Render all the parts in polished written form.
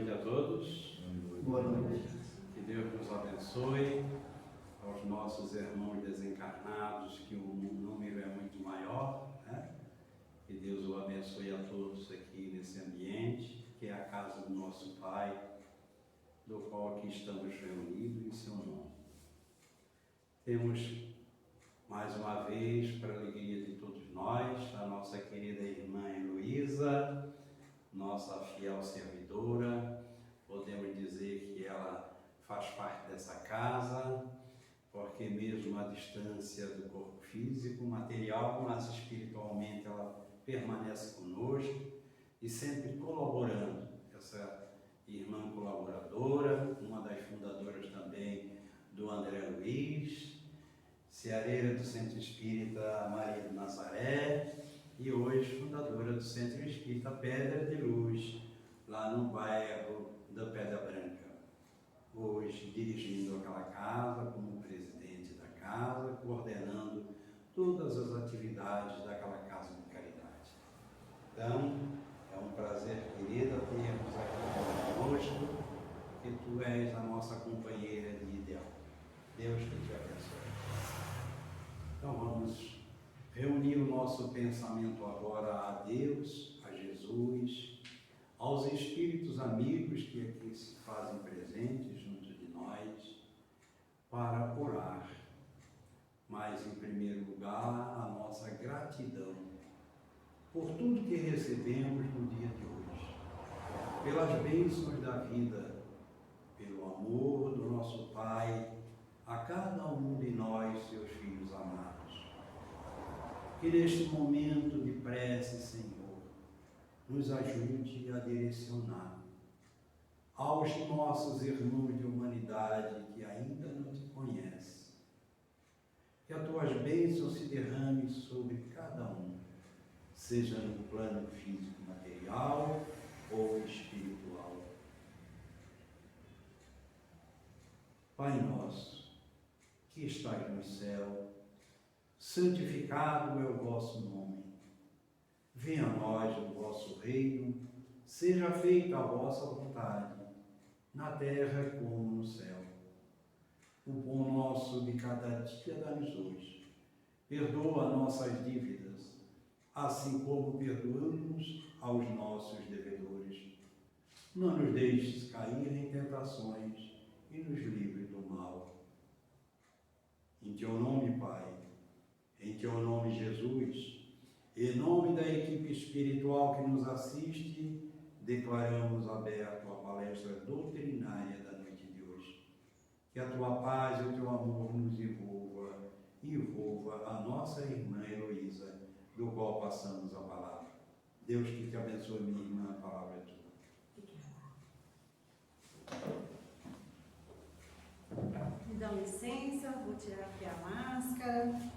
noite a todos. Boa noite. Que Deus nos abençoe. Aos nossos irmãos desencarnados, que o número é muito maior, né? Que Deus o abençoe a todos aqui nesse ambiente, que é a casa do nosso Pai, do qual aqui estamos reunidos em seu nome. Temos mais uma vez, para a alegria de todos nós, a nossa querida irmã Heloísa, nossa fiel servidora. Podemos dizer que ela faz parte dessa casa, porque mesmo à distância do corpo físico, material, mas espiritualmente ela permanece conosco e sempre colaborando. Essa irmã colaboradora, uma das fundadoras também do André Luiz, ceareira do Centro Espírita Maria de Nazaré e hoje fundadora do Centro Espírita Pedra de Luz, lá no bairro da Pedra Branca. Hoje dirigindo aquela casa como presidente da casa, coordenando todas as atividades daquela casa de caridade. Então, é um prazer, querida, termos aqui conosco, que tu és a nossa companheira de ideal. Deus que te abençoe. Então vamos reunir o nosso pensamento agora a Deus, a Jesus, aos espíritos amigos que aqui se fazem presentes junto de nós, para orar. Mas, em primeiro lugar, a nossa gratidão por tudo que recebemos no dia de hoje, pelas bênçãos da vida, pelo amor do nosso Pai a cada um de nós, seus filhos amados. Que neste momento de prece, Senhor, nos ajude a direcionar aos nossos irmãos de humanidade que ainda não te conhecem. Que as tuas bênçãos se derramem sobre cada um, seja no plano físico material ou espiritual. Pai nosso, que estás no céu, santificado é o vosso nome. Venha a nós o vosso reino, seja feita a vossa vontade, na terra como no céu. O pão nosso de cada dia dá-nos hoje. Perdoa nossas dívidas, assim como perdoamos aos nossos devedores. Não nos deixes cair em tentações e nos livre do mal. Em teu nome, Pai, em teu nome, Jesus, em nome da equipe espiritual que nos assiste, declaramos aberto a palestra doutrinária da noite de hoje. Que a tua paz e o teu amor nos envolva a nossa irmã Heloísa, do qual passamos a palavra. Deus que te abençoe, minha irmã, a palavra é tua. Me dão licença, vou tirar aqui a máscara.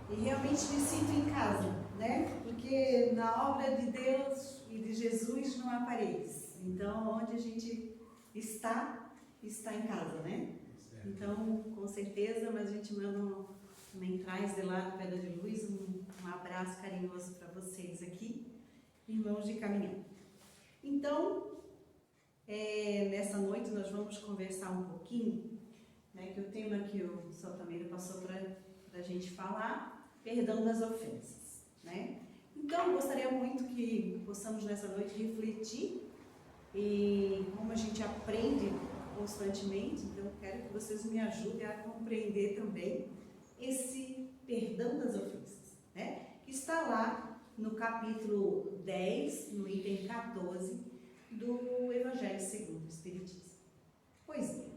E realmente me sinto em casa, né? Porque na obra de Deus e de Jesus não há paredes. Então, onde a gente está em casa, né? Então, com certeza, mas a gente manda mentrais de lá do Pedra de Luz, um abraço carinhoso para vocês aqui, irmãos de caminhão. Então, nessa noite nós vamos conversar um pouquinho, né, que o tema que o Saltameiro passou para a gente falar, perdão das ofensas, né? Então, gostaria muito que possamos nessa noite refletir e como a gente aprende constantemente, então quero que vocês me ajudem a compreender também esse perdão das ofensas, né? Que está lá no capítulo 10, no item 14 do Evangelho segundo o Espiritismo. Pois bem,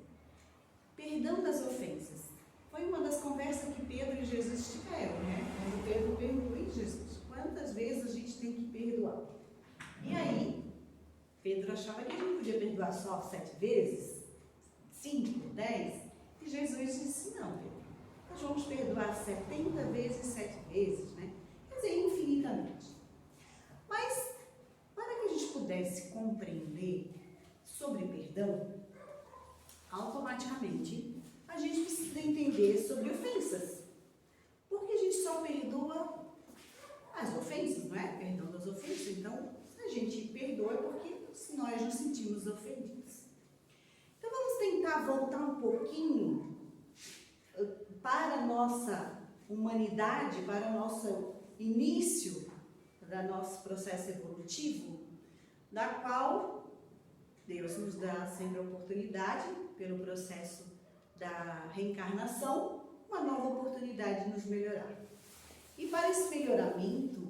perdão das ofensas foi uma das conversas que Pedro e Jesus tiveram, né? Quando Pedro perguntou: "E Jesus, quantas vezes a gente tem que perdoar?" E aí, Pedro achava que ele não podia perdoar só 7 vezes, 5, 10, e Jesus disse: "Não, Pedro, nós vamos perdoar 70 vezes 7 vezes, né? Quer dizer, infinitamente." Mas, para que a gente pudesse compreender sobre perdão, automaticamente a gente precisa entender sobre ofensas. Porque a gente só perdoa as ofensas, não é? Perdão das ofensas. Então, se a gente perdoa é porque se nós nos sentimos ofendidos. Então vamos tentar voltar um pouquinho para a nossa humanidade, para o nosso início do nosso processo evolutivo, da qual Deus nos dá sempre a oportunidade, pelo processo da reencarnação, uma nova oportunidade de nos melhorar. E para esse melhoramento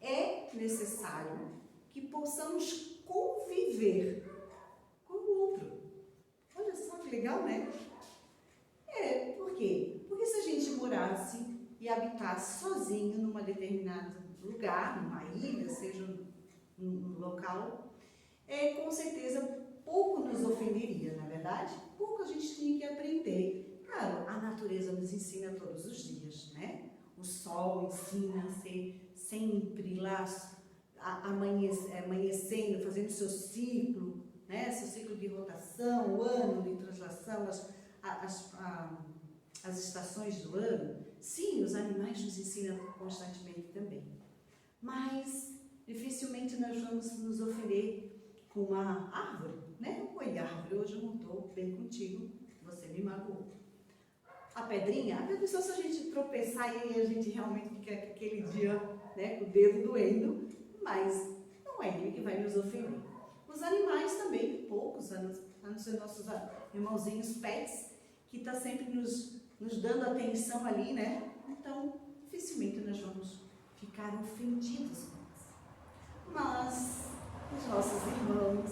é necessário que possamos conviver com o outro. Olha só que legal, né? Por quê? Porque se a gente morasse e habitasse sozinho num determinado lugar, numa ilha, seja num local, com certeza pouco nos ofenderia, na verdade? Pouco a gente tinha que aprender. Claro, a natureza nos ensina todos os dias, né? O sol ensina a ser sempre lá amanhecendo, fazendo seu ciclo, né? Seu ciclo de rotação, o ano de translação, as estações do ano. Sim, os animais nos ensinam constantemente também. Mas dificilmente nós vamos nos ofender com uma árvore, né? Oi, árvore, hoje eu não estou bem contigo, você me magoou. A pedrinha, só se a gente tropeçar e a gente realmente fica aquele dia, né, com o dedo doendo, mas não é ele que vai nos ofender. Os animais também, poucos, a não ser nossos irmãozinhos pets, que está sempre nos dando atenção ali, né? Então, dificilmente nós vamos ficar ofendidos com isso. Mas os nossos irmãos,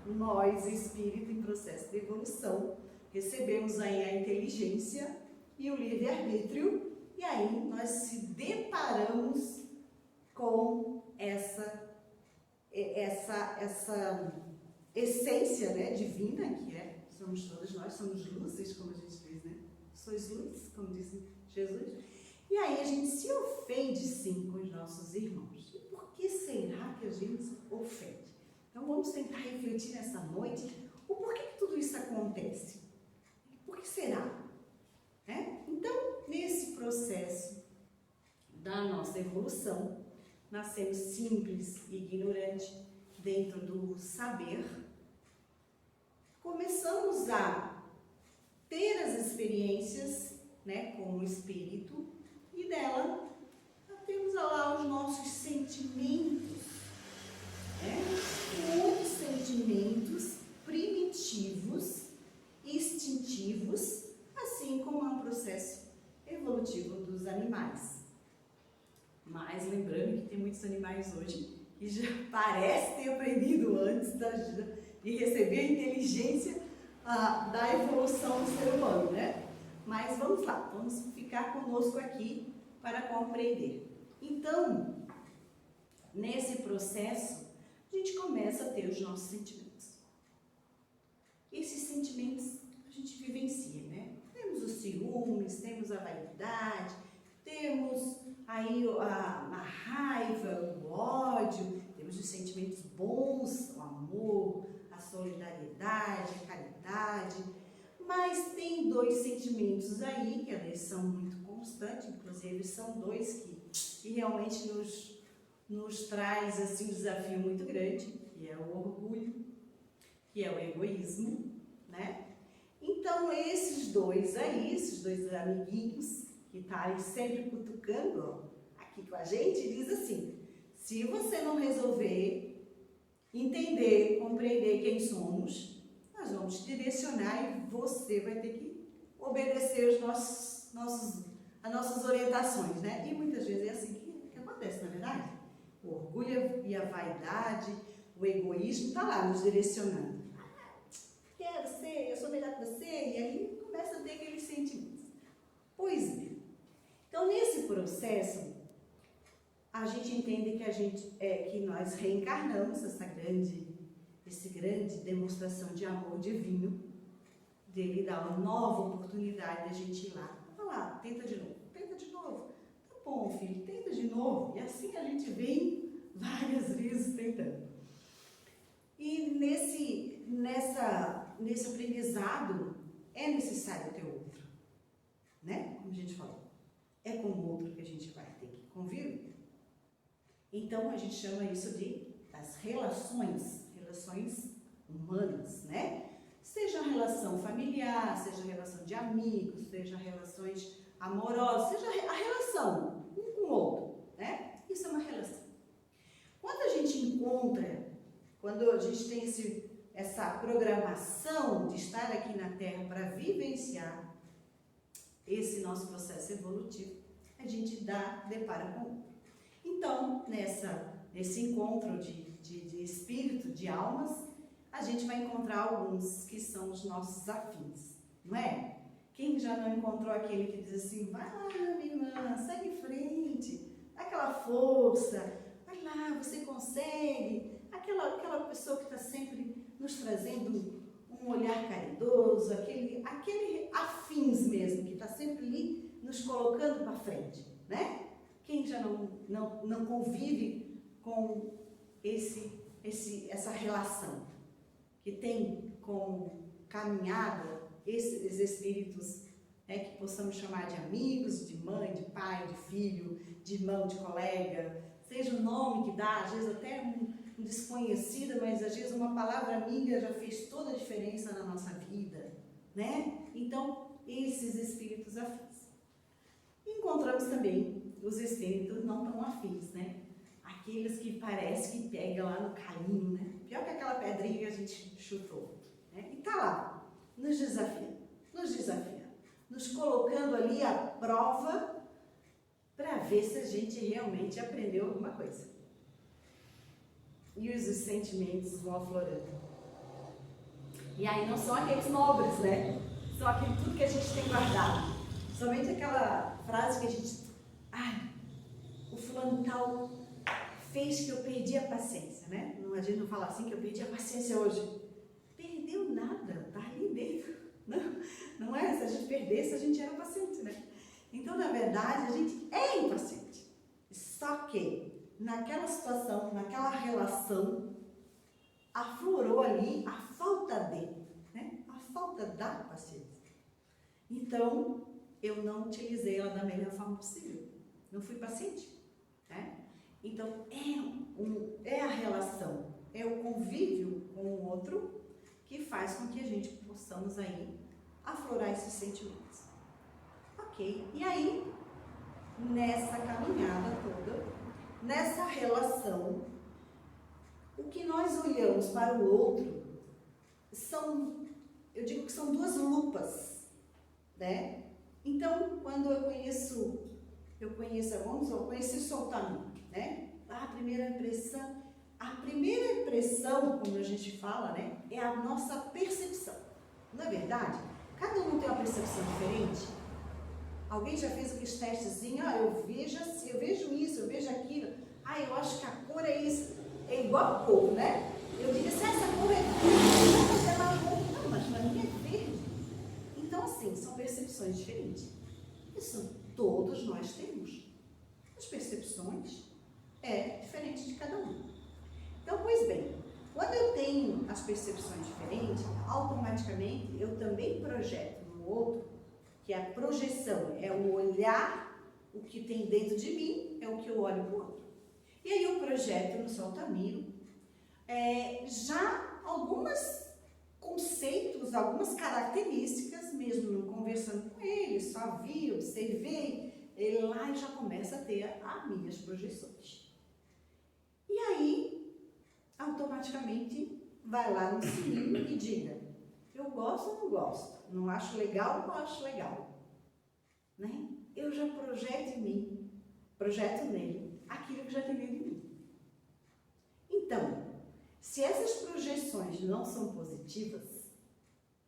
nós, espírito em processo de evolução, recebemos aí a inteligência e o livre-arbítrio, e aí nós se deparamos com essa essência, né, divina, que somos todos nós, somos luzes, como a gente diz, né? Sois luz, como disse Jesus. E aí a gente se ofende sim com os nossos irmãos. E por que será que a gente se ofende? Então vamos tentar refletir nessa noite o porquê que tudo isso acontece. Por que será? Então, nesse processo da nossa evolução, nascemos simples e ignorantes dentro do saber, começamos a ter as experiências, né, como espírito, e dela temos lá os nossos sentimentos, muitos sentimentos primitivos, instintivos, assim como é um processo evolutivo dos animais. Mas lembrando que tem muitos animais hoje que já parecem ter aprendido antes de receber a inteligência da evolução do ser humano, né? Mas vamos lá, vamos ficar conosco aqui para compreender. Então, nesse processo, a gente começa a ter os nossos sentimentos. Esses sentimentos a gente vivencia, né? Temos os ciúmes, temos a vaidade, temos aí a raiva, o ódio, temos os sentimentos bons, o amor, a solidariedade, a caridade, mas tem dois sentimentos aí, que eles são muito constantes, inclusive são dois que realmente nos traz assim, um desafio muito grande, que é o orgulho, que é o egoísmo, né? Então esses dois aí, esses dois amiguinhos, que está sempre cutucando aqui com a gente, diz assim: se você não resolver entender, compreender quem somos, nós vamos te direcionar e você vai ter que obedecer as nossas orientações, né? E muitas vezes é assim que acontece, na verdade. O orgulho e a vaidade, o egoísmo está lá nos direcionando. Quero ser, eu sou melhor que você, e aí começa a ter aqueles sentimentos. Pois bem, então nesse processo, a gente entende que nós reencarnamos essa grande demonstração de amor divino, dele dar uma nova oportunidade de a gente ir lá. Vai lá, tenta de novo. Tá bom, filho, tenta de novo. E assim a gente vem várias vezes tentando. E nesse aprendizado é necessário ter outro, né? Como a gente falou, é com o outro que a gente vai ter que conviver. Então a gente chama isso de as relações relações humanas, né? Seja a relação familiar, seja a relação de amigos, seja relações amorosas, seja a relação um com o outro, né? Isso é uma relação. Quando a gente encontra, quando a gente tem essa programação de estar aqui na Terra para vivenciar esse nosso processo evolutivo, a gente depara com o outro. Então, nesse encontro de espírito, de almas, a gente vai encontrar alguns que são os nossos afins, não é? Quem já não encontrou aquele que diz assim, vai lá, minha irmã, segue em frente, dá aquela força, vai lá, você consegue. Aquela pessoa que está sempre nos trazendo um olhar caridoso, aquele afins mesmo, que está sempre ali nos colocando para frente, né? Quem já não convive com essa relação, que tem como caminhada esses espíritos, né, que possamos chamar de amigos, de mãe, de pai, de filho, de irmão, de colega, seja o nome que dá, às vezes até um desconhecido, mas às vezes uma palavra amiga já fez toda a diferença na nossa vida, né? Então, esses espíritos afins. Encontramos também os espíritos não tão afins, né? Aqueles que parece que pega lá no caminho, né? Pior que aquela pedrinha que a gente chutou, né? E tá lá, nos desafiando, nos colocando ali à prova para ver se a gente realmente aprendeu alguma coisa. E os sentimentos vão aflorando. E aí não são aqueles nobres, né? São aquilo tudo que a gente tem guardado. Somente aquela frase que a gente... o fulano tal fez que eu perdi a paciência, né? A gente não fala assim que eu perdi a paciência hoje. Perdeu nada, tá ali dentro. Não é? Se a gente perdesse, a gente era paciente, né? Então, na verdade, a gente é impaciente. Só que, naquela situação, naquela relação, aflorou ali a falta né? A falta da paciência. Então, eu não utilizei ela da melhor forma possível. Não fui paciente, né? Então, é a relação, é o convívio com o outro que faz com que a gente possamos aí aflorar esses sentimentos. Ok? E aí, nessa caminhada toda, nessa relação, o que nós olhamos para o outro eu digo que são duas lupas, né? Então, quando eu conheci o Soltamir, né? A primeira impressão, como a gente fala, né? É a nossa percepção. Não é verdade? Cada um tem uma percepção diferente. Alguém já fez aqueles testezinhos, eu vejo isso, eu vejo aquilo. Eu acho que a cor é isso. É igual a cor, né? Eu digo assim, essa cor é verde, mas é marrom. Não, mas para mim é verde. Então, assim, são percepções diferentes. Isso todos nós temos. As percepções é diferente de cada um. Então, pois bem, quando eu tenho as percepções diferentes, automaticamente eu também projeto no outro, que a projeção é o olhar, o que tem dentro de mim é o que eu olho para o outro. E aí eu projeto no Soltamir já alguns conceitos, algumas características, mesmo não conversando com ele, só vi, observei, ele lá já começa a ter as minhas projeções. E aí, automaticamente, vai lá no sininho e diga, eu gosto ou não gosto? Não acho legal ou não acho legal? Né? Eu já projeto nele aquilo que já tem dentro de mim. Então, se essas projeções não são positivas,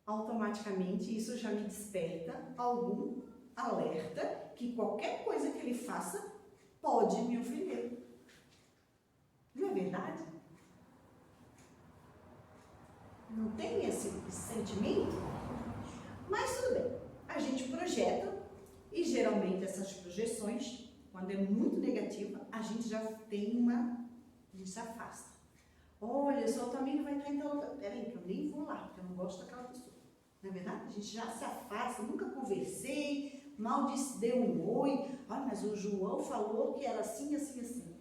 automaticamente isso já me desperta algum alerta que qualquer coisa que ele faça pode me ofender. Não é verdade? Não tem esse sentimento? Mas tudo bem, a gente projeta e geralmente essas projeções, quando é muito negativa, a gente já tem a gente se afasta. Olha, o Soltamir vai estar em tal lugar. Peraí, que eu nem vou lá, porque eu não gosto daquela pessoa. Não é verdade? A gente já se afasta, nunca conversei, mal deu um oi. Mas o João falou que era assim, assim, assim.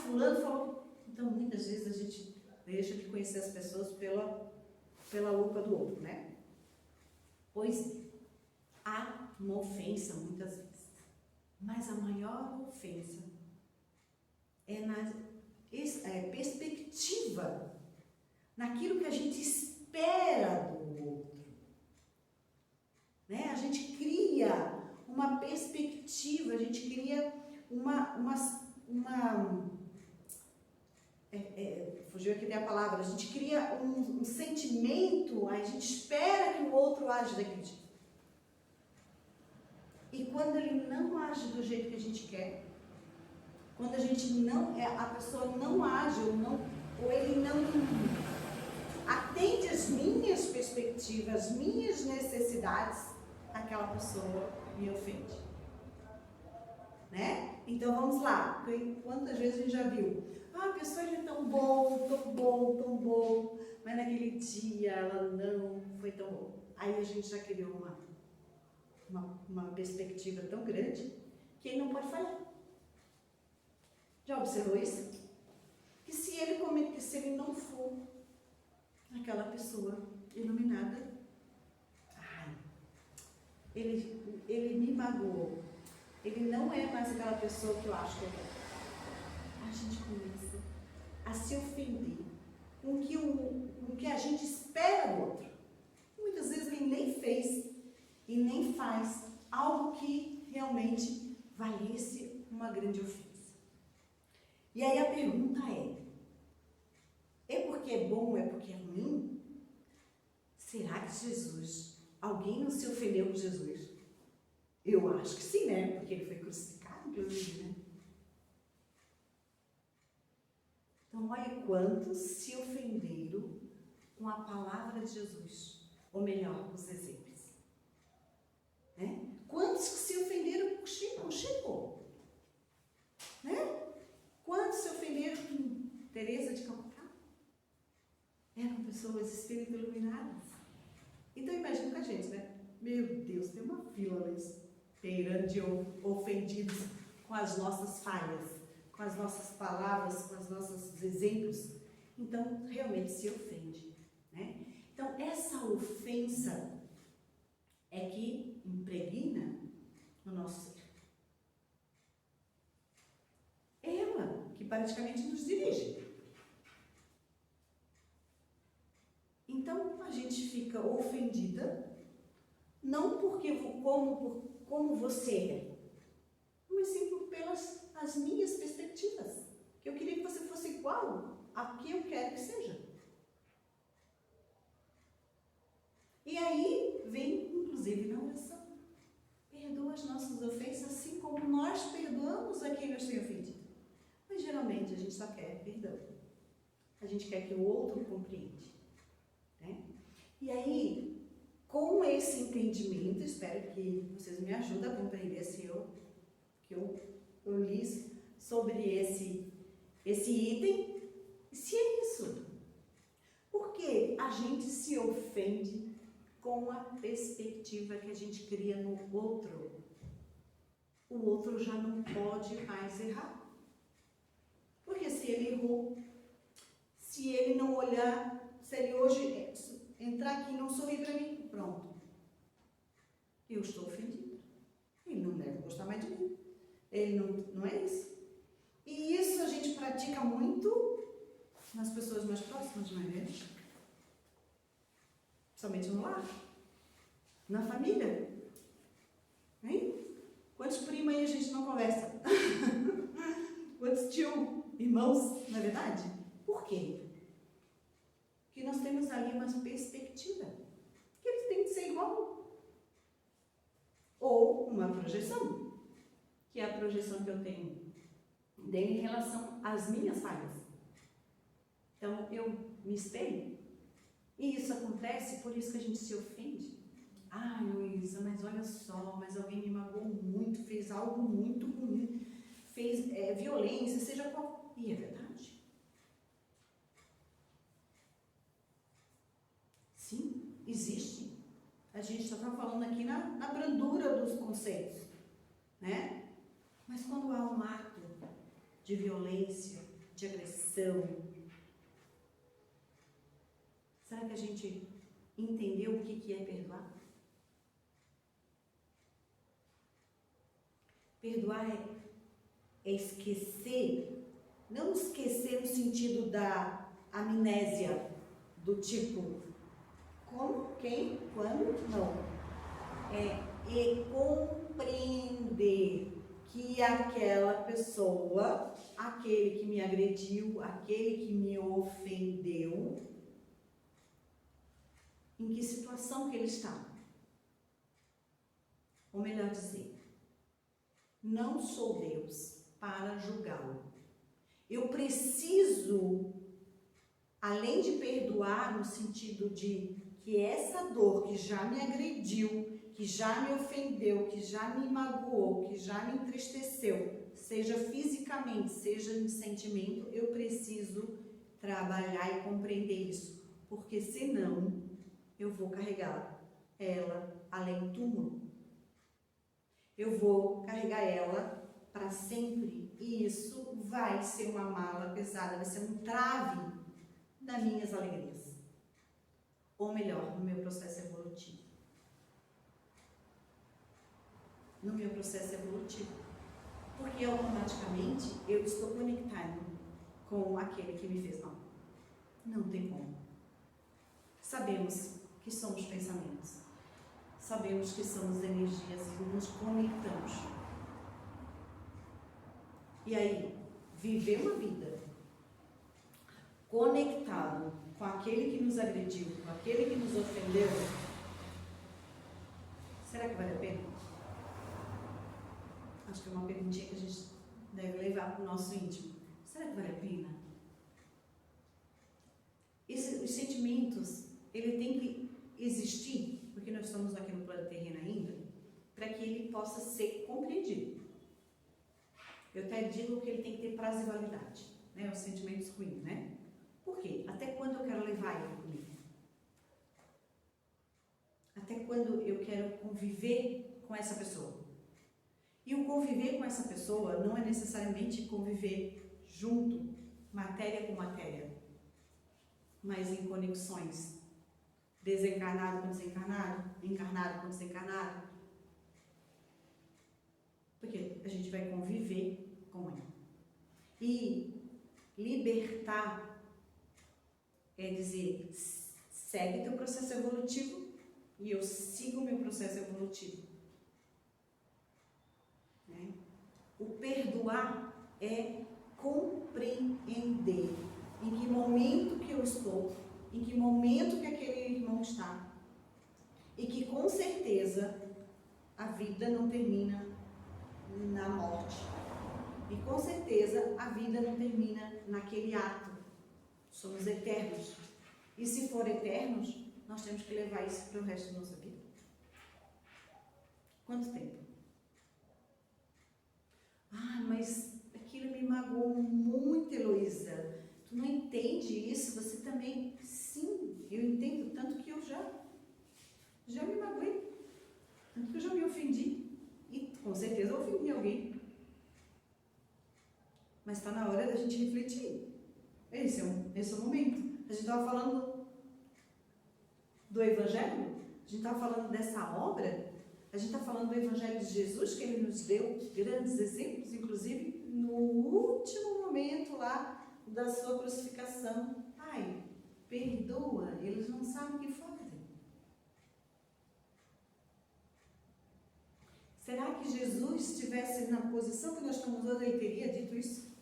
Fulano falou. Então, muitas vezes a gente deixa de conhecer as pessoas pela lupa do outro, né? Pois há uma ofensa muitas vezes, mas a maior ofensa é na perspectiva, naquilo que a gente espera do outro, né? A gente cria uma perspectiva, a gente cria fugiu aqui a palavra, a gente cria um sentimento, a gente espera que o outro age daquele jeito. E quando ele não age do jeito que a gente quer, quando a pessoa não age ou ele não atende às minhas perspectivas, às minhas necessidades, aquela pessoa me ofende. Né? Então vamos lá, quantas vezes a gente já viu? A pessoa é tão bom, mas naquele dia ela não foi tão boa. Aí a gente já criou uma perspectiva tão grande que ele não pode falhar. Já observou isso? Que se ele não for aquela pessoa iluminada, ele me magoou. Ele não é mais aquela pessoa que eu acho que eu quero. A gente começa a se ofender com o que a gente espera do outro. Muitas vezes ele nem fez e nem faz algo que realmente valesse uma grande ofensa. E aí a pergunta é porque é bom, é porque é ruim? Será que alguém não se ofendeu com Jesus? Eu acho que sim, né? Porque ele foi crucificado, inclusive, né? Então, olha quantos se ofenderam com a palavra de Jesus, ou melhor, os exemplos. Né? Quantos se ofenderam com Chico? Né? Quantos se ofenderam com Teresa de Calcutá? Eram pessoas espírito iluminadas. Então, imagina com a gente, né? Meu Deus, tem uma fila esperando de ofendidos com as nossas falhas, com as nossas palavras, com os nossos exemplos. Então, realmente se ofende. Né? Então, essa ofensa é que impregna no nosso ser. É ela que praticamente nos dirige. Então, a gente fica ofendida, não porque como você é, mas sim pelas as minhas perspectivas. Eu queria que você fosse igual a que eu quero que seja. E aí vem, inclusive, na oração. Perdoa as nossas ofensas, assim como nós perdoamos a quem nos tem ofendido. Mas geralmente a gente só quer perdão. A gente quer que o outro compreende. Né? E aí, com esse entendimento, espero que vocês me ajudem a compreender que eu li sobre esse item, se é isso. Porque a gente se ofende com a perspectiva que a gente cria no outro. O outro já não pode mais errar. Porque se ele errou, se ele não olhar, se ele hoje entrar aqui e não sorrir para mim, pronto. Eu estou ofendido. Ele não deve gostar mais de mim. Ele não é isso. E isso a gente pratica muito nas pessoas mais próximas, não é mesmo? Somente no lar. Na família. Hein? Quantos primos aí a gente não conversa? Quantos tio, irmãos, não é verdade? Por quê? Porque nós temos ali uma perspectiva. Que eles têm que ser igual. Ou uma projeção. Que é a projeção que eu tenho dele em relação às minhas falhas. Então, eu me espelho. E isso acontece, por isso que a gente se ofende. Ah, Luísa, mas olha só, mas alguém me magoou muito, fez algo muito ruim, fez violência, seja qual... E é verdade. Sim, existe. A gente só está falando aqui na brandura dos conceitos, né? Mas quando há um ato de violência, de agressão, a gente entendeu o que é perdoar? Perdoar é esquecer, não esquecer no sentido da amnésia, do tipo, como, quem, quando, não. É compreender que aquela pessoa, aquele que me agrediu, aquele que me ofendeu, em que situação que ele está. Ou melhor dizer, não sou Deus para julgá-lo. Eu preciso, além de perdoar no sentido de que essa dor que já me agrediu, que já me ofendeu, que já me magoou, que já me entristeceu, seja fisicamente, seja no sentimento, eu preciso trabalhar e compreender isso, porque senão eu vou carregar ela além do túmulo. Eu vou carregar ela para sempre e isso vai ser uma mala pesada, vai ser um trave das minhas alegrias. Ou melhor, no meu processo evolutivo. No meu processo evolutivo. Porque automaticamente eu estou conectado com aquele que me fez mal. Não tem como. Sabemos que somos pensamentos. Sabemos que somos energias e nos conectamos. E aí, viver uma vida conectado com aquele que nos agrediu, com aquele que nos ofendeu, será que vale a pena? Acho que é uma perguntinha que a gente deve levar para o nosso íntimo. Será que vale a pena? Os sentimentos, ele tem que existir, porque nós estamos aqui no plano terreno ainda, para que ele possa ser compreendido. Eu até digo que ele tem que ter prazo e validade, né? Os sentimentos ruins, né? Por quê? Até quando eu quero levar ele comigo? Até quando eu quero conviver com essa pessoa? E o conviver com essa pessoa não é necessariamente conviver junto, matéria com matéria, mas em conexões. Desencarnado com desencarnado, encarnado com desencarnado. Porque a gente vai conviver com ele. E libertar é dizer, segue teu processo evolutivo e eu sigo o meu processo evolutivo. Né? O perdoar é compreender em que momento que eu estou, em que momento que aquele irmão está, e que com certeza a vida não termina na morte, e com certeza a vida não termina naquele ato. Somos eternos, e se for eternos, nós temos que levar isso para o resto da nossa vida. Quanto tempo? Ah, mas aquilo me magoou muito, Heloísa. Tu não entende isso? Você também? Sim, eu entendo, tanto que eu já me magoei, tanto que eu já me ofendi, e com certeza eu ofendi alguém. Mas está na hora da gente refletir. Esse é o momento. A gente estava falando do Evangelho, a gente estava falando dessa obra, a gente está falando do Evangelho de Jesus, que ele nos deu grandes exemplos, inclusive no último momento lá da sua crucificação. Pai, perdoa, eles não sabem o que fazem. Será que Jesus estivesse na posição que nós estamos usando, ele teria dito isso?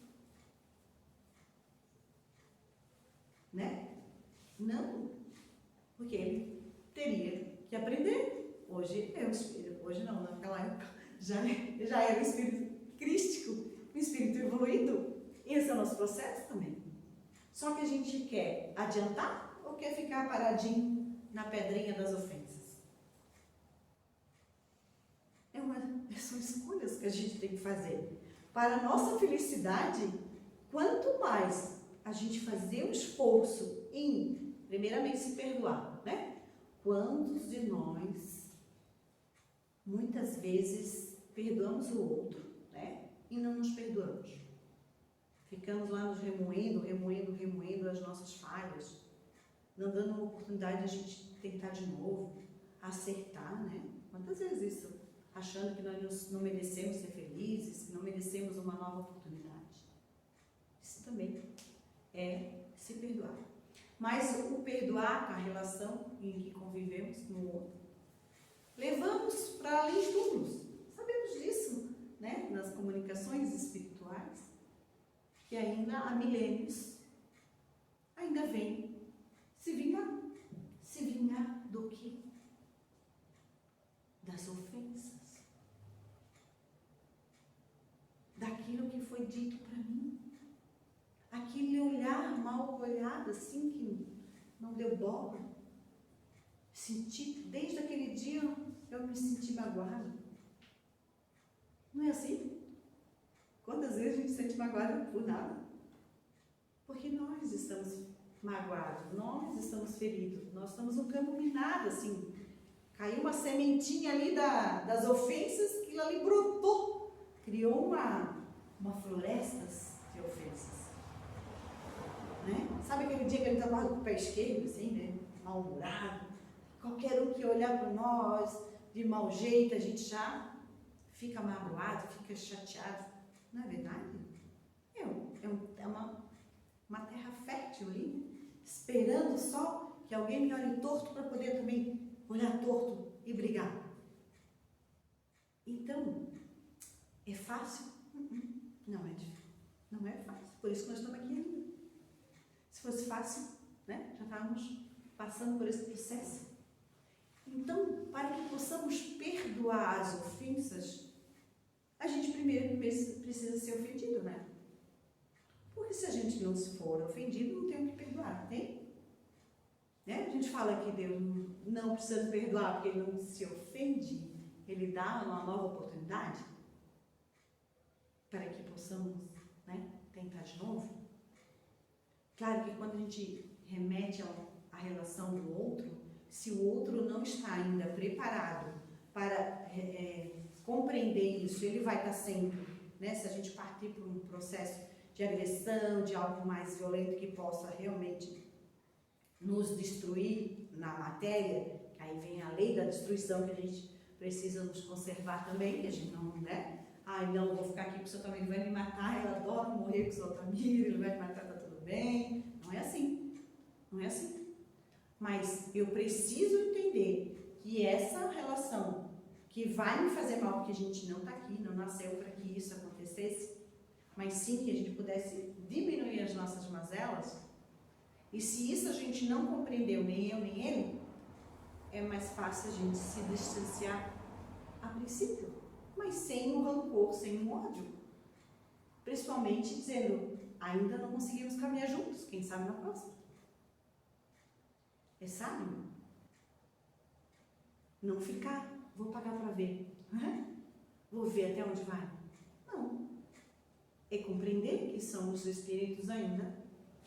Né? Não, porque ele teria que aprender. Hoje é o Espírito, hoje não, naquela época já era o Espírito crístico, o Espírito evoluído. Esse é o nosso processo também. Só que a gente quer adiantar ou quer ficar paradinho na pedrinha das ofensas? São escolhas que a gente tem que fazer. Para a nossa felicidade, quanto mais a gente fazer um esforço em, primeiramente, se perdoar, né? Quantos de nós, muitas vezes, perdoamos o outro, né? E não nos perdoamos. Ficamos lá nos remoendo as nossas falhas. não dando uma oportunidade de a gente tentar de novo, acertar, né? Quantas vezes isso? Achando que nós não merecemos ser felizes, que não merecemos uma nova oportunidade. Isso também é se perdoar. Mas o perdoar, a relação em que convivemos com o outro, levamos para além de túmulos. Sabemos disso, né? Nas comunicações espirituais, que ainda há milênios, ainda vem se vingar. Se vingar do quê? Das ofensas. Daquilo que foi dito para mim. Aquele olhar mal olhado, assim, que não deu bola. Desde aquele dia eu me senti magoada. Não é assim? Quantas vezes a gente se sente magoada por nada? Porque nós estamos magoados, nós estamos feridos, nós estamos num campo minado, assim. Caiu uma sementinha ali das ofensas, aquilo ali brotou, criou uma floresta de ofensas. Né? Sabe aquele dia que ele estava com o pé esquerdo, assim, né? Mal-humorado? Qualquer um que olhar para nós de mau jeito, a gente já fica magoado, fica chateado. Não é verdade? É uma terra fértil ali, esperando só que alguém me olhe torto para poder também olhar torto e brigar. Então, é fácil? Não é difícil. Não é fácil. Por isso que nós estamos aqui ainda. Se fosse fácil, né? Já estávamos passando por esse processo. Então, para que possamos perdoar as ofensas, a gente primeiro precisa ser ofendido, né? Porque se a gente não for ofendido, não tem o que perdoar, tem? Né? A gente fala que Deus não precisa perdoar porque ele não se ofende, ele dá uma nova oportunidade para que possamos, né, tentar de novo. Claro que quando a gente remete à relação do outro, se o outro não está ainda preparado para compreender isso, ele vai estar sempre, né, se a gente partir por um processo de agressão, de algo mais violento que possa realmente nos destruir na matéria, que aí vem a lei da destruição que a gente precisa nos conservar também, que a gente não, né? Ai, não, eu vou ficar aqui porque o seu Tamir vai me matar, eu adoro morrer com o seu Tamir, ele vai me matar, tá tudo bem. Não é assim. Não é assim. Mas eu preciso entender que essa relação que vai me fazer mal, porque a gente não está aqui, não nasceu para que isso acontecesse, mas sim que a gente pudesse diminuir as nossas mazelas, e se isso a gente não compreendeu, nem eu nem ele, é mais fácil a gente se distanciar a princípio, mas sem um rancor, sem um ódio. Principalmente dizendo, ainda não conseguimos caminhar juntos, quem sabe na próxima. É sábio? Não ficar, vou pagar para ver. Vou ver até onde vai. Não. É compreender que somos espíritos ainda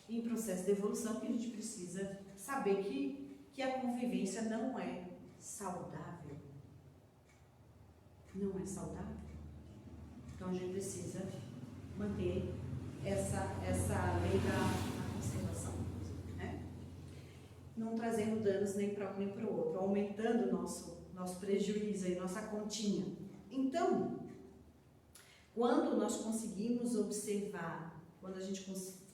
em processo de evolução, que a gente precisa saber que a convivência não é saudável. Não é saudável. Então a gente precisa manter essa lei da conservação, né? Não trazendo danos nem para um nem para o outro, aumentando o nosso prejuízo e nossa continha. Então, quando nós conseguimos observar, quando a gente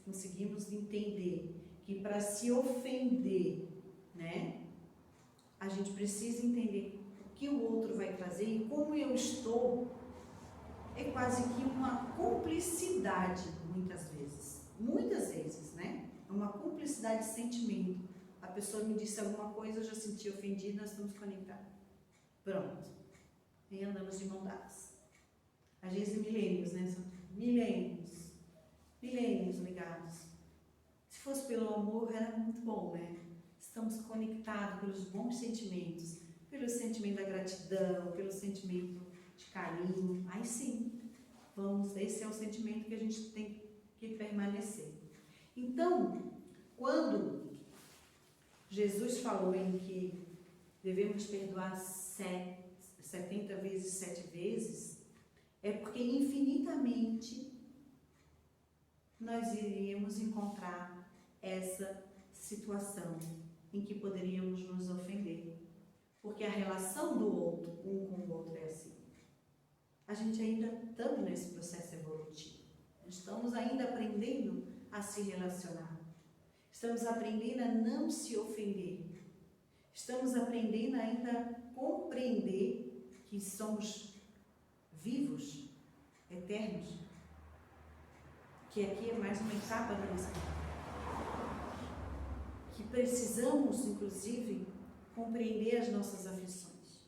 conseguimos entender que para se ofender, né, a gente precisa entender o que o outro vai trazer e como eu estou, é quase que uma cumplicidade, muitas vezes, né, é uma cumplicidade de sentimento. A pessoa me disse alguma coisa, eu já senti ofendida, nós estamos conectados. Pronto. E andamos de mão dadas. Às vezes milênios, né? Milênios ligados. Se fosse pelo amor, era muito bom, né? Estamos conectados pelos bons sentimentos, pelo sentimento da gratidão, pelo sentimento de carinho. Aí sim, esse é o sentimento que a gente tem que permanecer. Então, quando Jesus falou em que devemos perdoar 70 vezes, 7 vezes, é porque infinitamente nós iríamos encontrar essa situação em que poderíamos nos ofender, porque a relação do outro, um com o outro, é assim. A gente ainda estamos nesse processo evolutivo, estamos ainda aprendendo a se relacionar, estamos aprendendo a não se ofender, estamos aprendendo ainda a compreender que somos vivos, eternos, que aqui é mais uma etapa da nossa vida, que precisamos, inclusive, compreender as nossas aflições.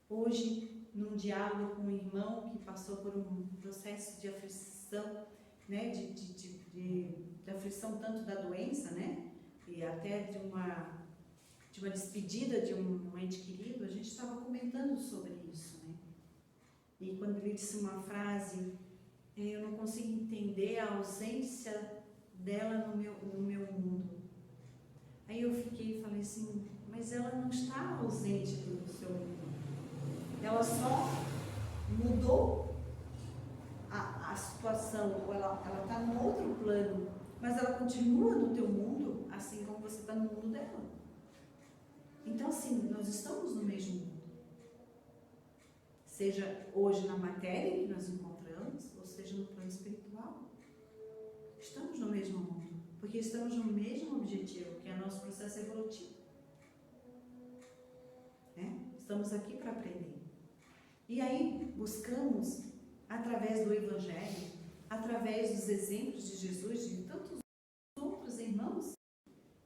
Hoje, num diálogo com um irmão que passou por um processo de aflição, né, de aflição tanto da doença, né, e até de uma despedida de um ente querido, a gente estava comentando sobre isso, né? E quando ele disse uma frase, eu não consigo entender a ausência dela no meu mundo. Aí eu fiquei e falei assim, mas ela não está ausente do seu mundo. Ela só mudou a situação, ou ela está num outro plano, mas ela continua no teu mundo, assim como você está no mundo dela. Então, assim, nós estamos no mesmo mundo. Seja hoje na matéria que nós encontramos, ou seja no plano espiritual. Estamos no mesmo mundo, porque estamos no mesmo objetivo, que é o nosso processo evolutivo. Estamos aqui para aprender. E aí buscamos, através do Evangelho, através dos exemplos de Jesus, de tantos outros irmãos,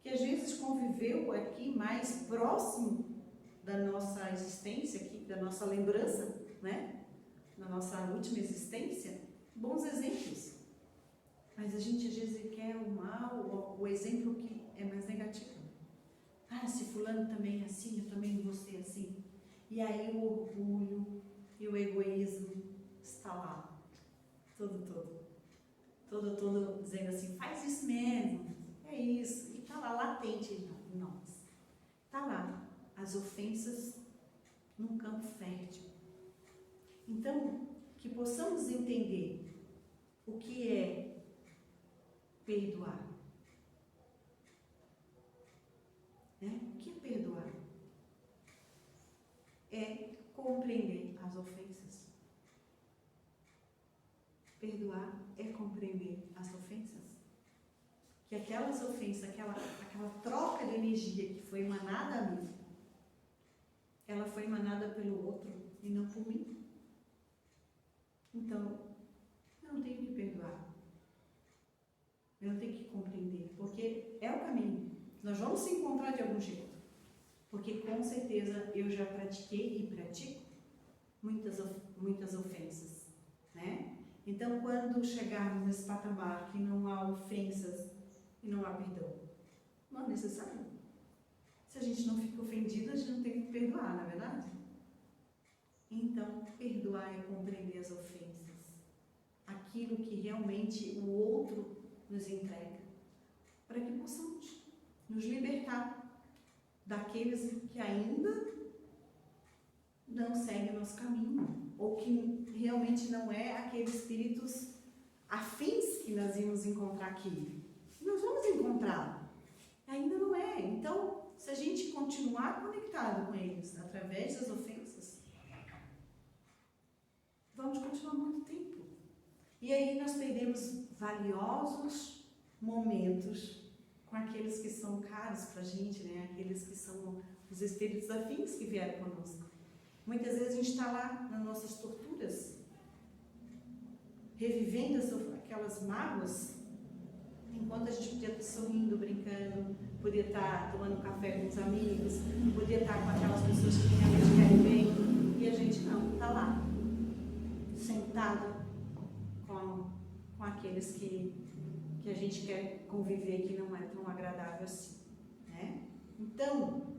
que às vezes conviveu aqui mais próximo da nossa existência, aqui, da nossa lembrança, né? Na nossa última existência, bons exemplos. Mas a gente às vezes quer o mal, o exemplo que é mais negativo. Ah, se fulano também é assim, eu também vou ser assim. E aí o orgulho e o egoísmo está lá, todo dizendo assim, faz isso mesmo, é isso. E está lá latente em nós. Está lá, as ofensas num campo fértil. Então, que possamos entender o que é perdoar. O que é perdoar? É compreender as ofensas. Perdoar é compreender as ofensas. Que aquelas ofensas, aquela troca de energia que foi emanada a mim, ela foi emanada pelo outro e não por mim. Então, eu não tenho que perdoar. Eu não tenho que compreender, porque é o caminho. Nós vamos se encontrar de algum jeito. Porque com certeza eu já pratiquei e pratico muitas ofensas, né? Então, quando chegarmos nesse patamar que não há ofensas e não há perdão, não é necessário. Se a gente não fica ofendido, a gente não tem que perdoar, não é verdade? Então, perdoar é compreender as ofensas, aquilo que realmente o outro nos entrega, para que possamos nos libertar daqueles que ainda não seguem o nosso caminho, ou que realmente não é aqueles espíritos afins que nós íamos encontrar aqui. Nós vamos encontrar, ainda não é. Então, se a gente continuar conectado com eles através das ofensas, vamos continuar muito tempo. E aí nós perdemos valiosos momentos com aqueles que são caros para a gente, né? Aqueles que são os espíritos afins que vieram conosco. Muitas vezes a gente está lá nas nossas torturas, revivendo aquelas mágoas, enquanto a gente podia estar sorrindo, brincando, podia estar tomando café com os amigos, podia estar com aquelas pessoas que realmente querem bem, e a gente não, está lá, sentado com aqueles que a gente quer conviver, que não é tão agradável assim, né? Então,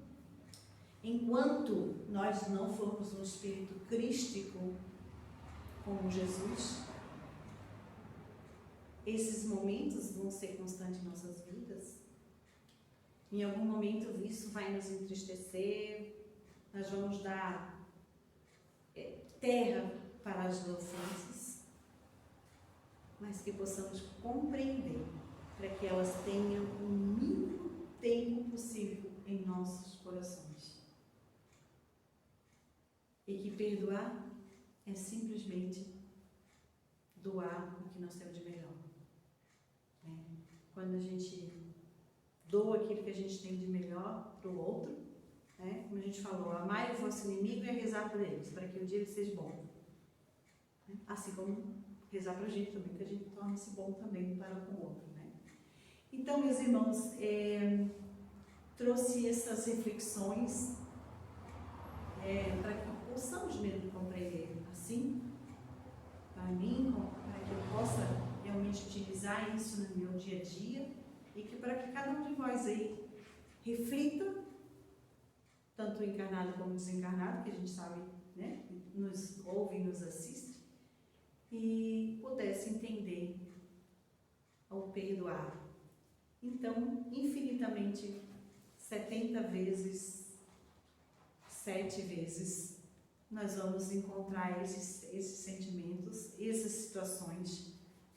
enquanto nós não formos um espírito crístico como Jesus, esses momentos vão ser constantes em nossas vidas. Em algum momento isso vai nos entristecer, nós vamos dar terra para as ofensas, mas que possamos compreender, para que elas tenham o mínimo tempo possível em nossos corações. E que perdoar é simplesmente doar o que nós temos de melhor. Quando a gente doa aquilo que a gente tem de melhor para o outro, como a gente falou, amai o vosso inimigo e rezar por eles, para que um dia ele seja bom. Assim como rezar para a gente também, que a gente torne-se bom também para com o outro. Então, meus irmãos, trouxe essas reflexões para que possamos mesmo compreender assim, para mim, para que eu possa realmente utilizar isso no meu dia a dia e que para que cada um de nós aí reflita, tanto encarnado como desencarnado, que a gente sabe, nos ouve e nos assiste, e pudesse entender ao perdoar. Então, infinitamente, 70 vezes, 7 vezes, nós vamos encontrar esses sentimentos, essas situações,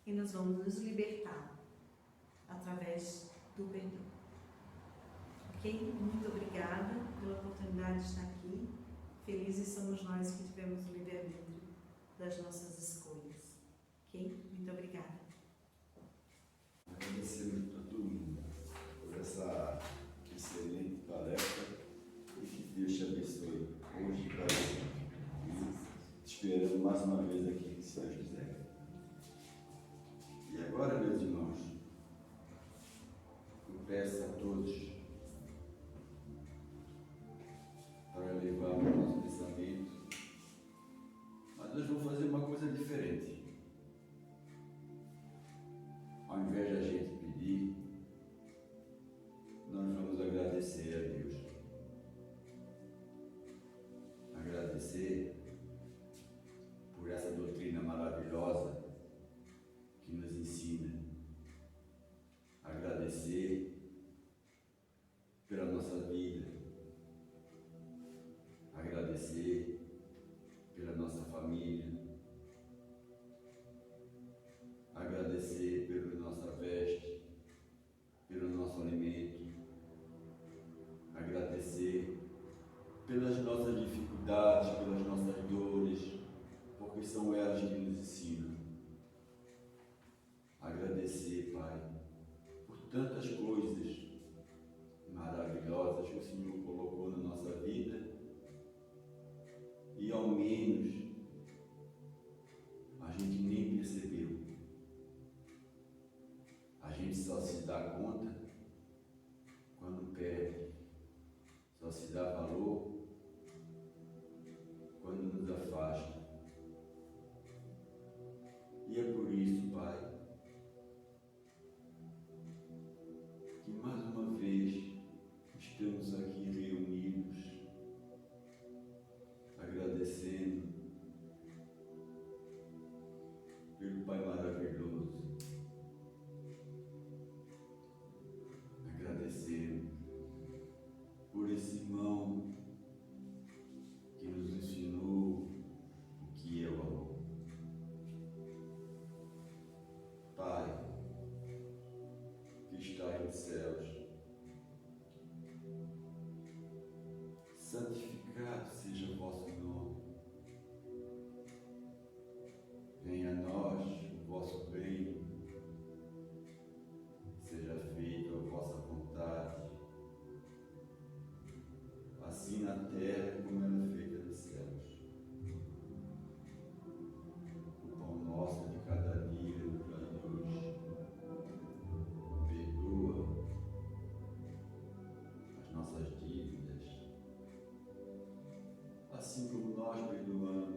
e nós vamos nos libertar através do perdão. Ok? Muito obrigada pela oportunidade de estar aqui. Felizes somos nós que tivemos o livre-arbítrio das nossas escolhas. Ok? Muito obrigada. Agradecer muito a todo mundo por essa excelente tarefa e que Deus te abençoe hoje e para sempre. E te esperando mais uma vez aqui, se Deus quiser. E agora, meus irmãos, eu peço a todos para levar o nosso pensamento, mas nós vamos fazer uma coisa diferente. Ao invés de a gente pedir, nós vamos agradecer a Deus. Agradecer por essa doutrina maravilhosa que nos ensina. Agradecer pela nossa vida. Agradecer pela nossa família. Agradecer pela nossa veste, pelo nosso alimento, agradecer pelas nossas dificuldades, pelas nossas dores, porque são elas que nos ensinam. Agradecer, Pai, por tantas coisas maravilhosas que o Senhor colocou na nossa vida e ao menos a gente nem percebeu. A gente só se dá conta quando perde, só se dá valor quando nos afasta. E é por isso, Pai, que mais uma vez estamos aqui reunidos, agradecendo pelo Pai maravilhoso. Agradecendo por esse irmão que nos ensinou o que é o amor. Pai, que está nos céus, santificado seja o vosso nome. Venha a nós o vosso reino. Seja feita a vossa vontade, assim na terra como ela é feita nos céus. O pão nosso de cada dia nos dai hoje. Perdoa as nossas dívidas, assim como nós perdoamos